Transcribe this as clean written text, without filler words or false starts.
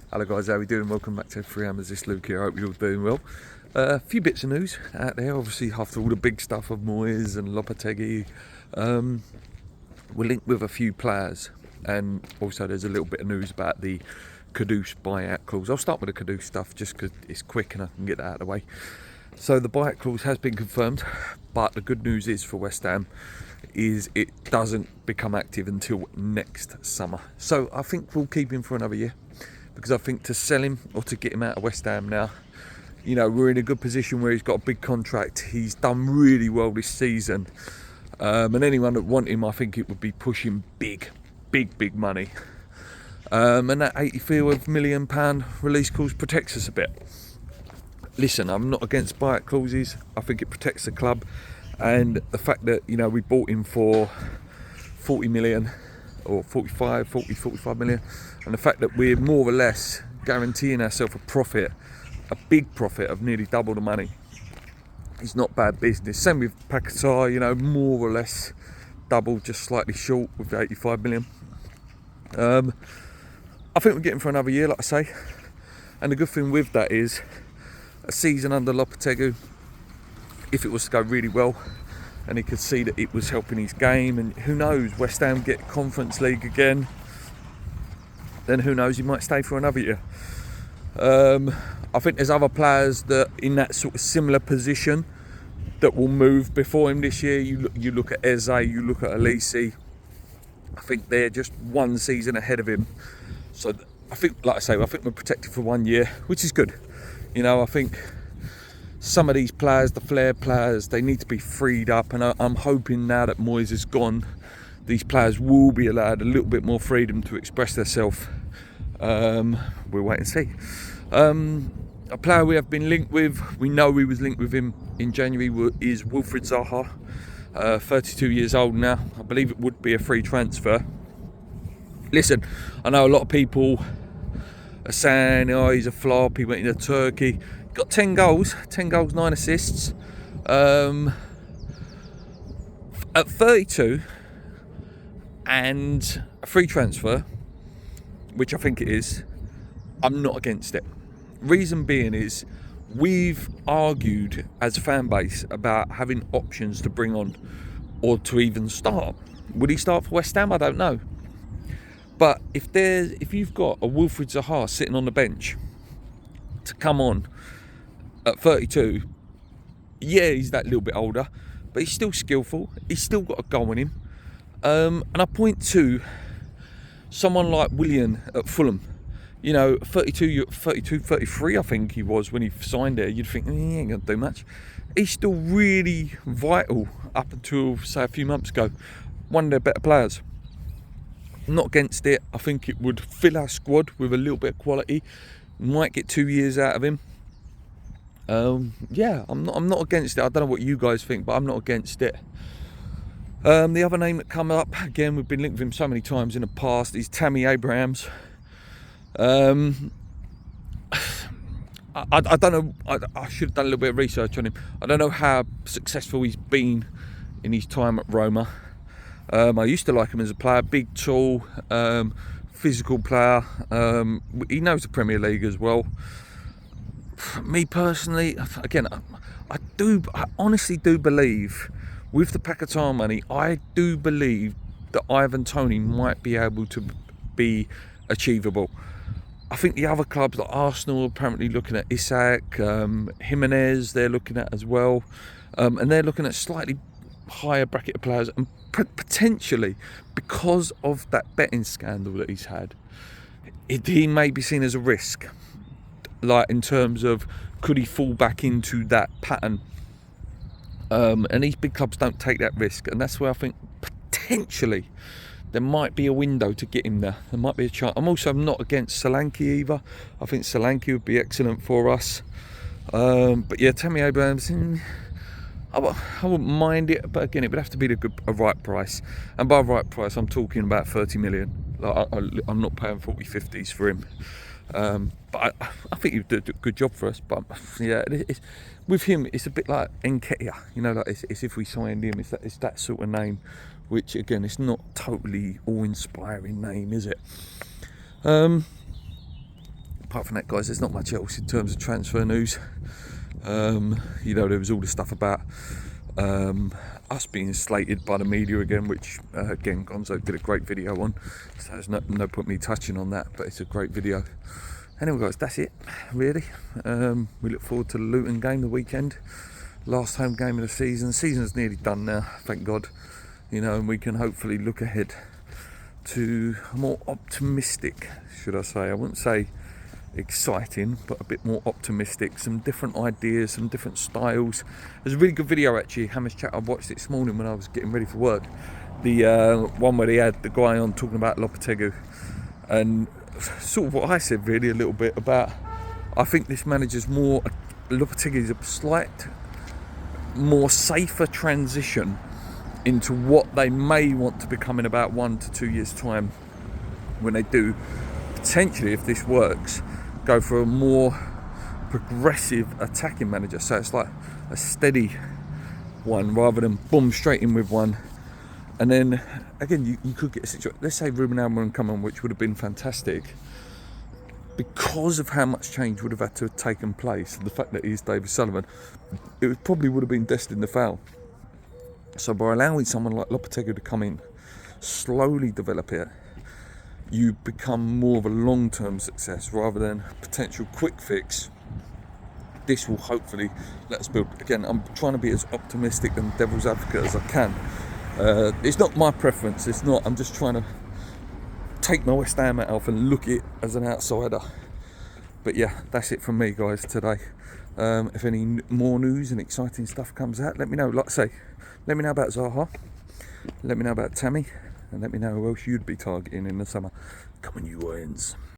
Hello guys, how are we doing? Welcome back to 3 Hammers. This Luke here. I hope you're all doing well. A few bits of news out there. Obviously, after all the big stuff of Moyes and Lopetegui, we're linked with a few players, and also there's a little bit of news about the Kudus buyout clause. I'll start with the Kudus stuff just because it's quick and I can get that out of the way. So the buyout clause has been confirmed, but the good news is for West Ham is it doesn't become active until next summer. So I think we'll keep him for another year, because I think to sell him or to get him out of West Ham now, you know, we're in a good position where he's got a big contract. He's done really well this season, and anyone that want him, I think it would be pushing big money. And that £85 million release clause protects us a bit. Listen, I'm not against buyout clauses. I think it protects the club, and the fact that, you know, we bought him for 40 million or 45 million, and the fact that we're more or less guaranteeing ourselves a profit, a big profit of nearly double the money, is not bad business. Same with Paquetá, you know, more or less double, just slightly short with the 85 million. I think we're getting for another year, like I say, and the good thing with that is a season under Lopetegui, if it was to go really well and he could see that it was helping his game, and who knows, West Ham get Conference League again, then who knows, he might stay for another year. I think there's other players that in that sort of similar position that will move before him this year. You look at Eze, you look at Elise. I think they're just one season ahead of him. So I think, like I say, I think we're protected for 1 year, which is good. You know, I think some of these players, the flair players, they need to be freed up, and I'm hoping now that Moyes is gone, these players will be allowed a little bit more freedom to express themselves. We'll wait and see. A player we have been linked with, we know we was linked with him in January, is Wilfried Zaha, 32 years old now. I believe it would be a free transfer. Listen, I know a lot of people are saying, oh, he's a flop, he went into Turkey. Got 10 goals, 9 assists. At 32 and a free transfer, which I think it is, I'm not against it. Reason being is, we've argued as a fan base about having options to bring on or to even start. Would he start for West Ham? I don't know. But if you've got a Wilfried Zaha sitting on the bench to come on at 32, yeah, he's that little bit older, but he's still skillful. He's still got a goal in him. And I point to someone like Willian at Fulham. You know, 33, I think he was when he signed there. You'd think, he ain't going to do much. He's still really vital up until, say, a few months ago. One of their better players. I'm not against it. I think it would fill our squad with a little bit of quality. Might get 2 years out of him. Yeah, I'm not against it. I don't know what you guys think, but I'm not against it. The other name that come up, again, we've been linked with him so many times in the past, is Tammy Abrahams. I don't know, I should have done a little bit of research on him. I don't know how successful he's been in his time at Roma. I used to like him as a player, big, tall, physical player. He knows the Premier League as well. Me personally, again, I honestly do believe, with the Paquetá money, I do believe that Ivan Toney might be able to be achievable. I think the other clubs like Arsenal are apparently looking at Isak, Jimenez, they're looking at as well, and they're looking at slightly higher bracket of players, and potentially, because of that betting scandal that he's had, he may be seen as a risk, like in terms of could he fall back into that pattern, and these big clubs don't take that risk, and that's where I think potentially there might be a window to get him there. There might be a chance. I'm also not against Solanke either. I think Solanke would be excellent for us, but yeah, Tammy Abrahams, I wouldn't mind it, but again, it would have to be a right price. And by right price, I'm talking about 30 million. Like, I'm not paying 40-50s for him. But I think he did a good job for us. But yeah, with him, it's a bit like Nketiah. You know, like it's if we signed him, it's that sort of name. Which again, it's not totally awe-inspiring name, is it? apart from that, guys, there's not much else in terms of transfer news. You know, there was all the stuff about us being slated by the media again, which again Gonzo did a great video on, so there's no point me touching on that, but it's a great video. Anyway, guys, that's it really. We look forward to the Luton game the weekend, last home game of the season. The season's nearly done now, thank God, you know, and we can hopefully look ahead to a more optimistic, should I say, I wouldn't say exciting, but a bit more optimistic, some different ideas, some different styles. There's a really good video actually, Hammers Chat, I watched it this morning when I was getting ready for work, the one where they had the guy on talking about Lopetegui, and sort of what I said really a little bit about, I think this manager's more, Lopetegui is a slight more safer transition into what they may want to become in about 1 to 2 years time, when they do potentially, if this works, go for a more progressive attacking manager. So it's like a steady one rather than boom straight in with one. And then again, you could get a situation, let's say Ruben Amorim come on, which would have been fantastic, because of how much change would have had to have taken place, and the fact that he's David Sullivan, it probably would have been destined to fail. So by allowing someone like Lopetegui to come in, slowly develop it, you become more of a long-term success rather than potential quick fix. This will hopefully let us build. Again, I'm trying to be as optimistic and devil's advocate as I can. It's not my preference, it's not. I'm just trying to take my West Ham hat off and look at it as an outsider. But yeah, that's it from me, guys, today. If any more news and exciting stuff comes out, let me know. Like I say, let me know about Zaha, let me know about Tammy, and let me know who else you'd be targeting in the summer. Come on, you Lions.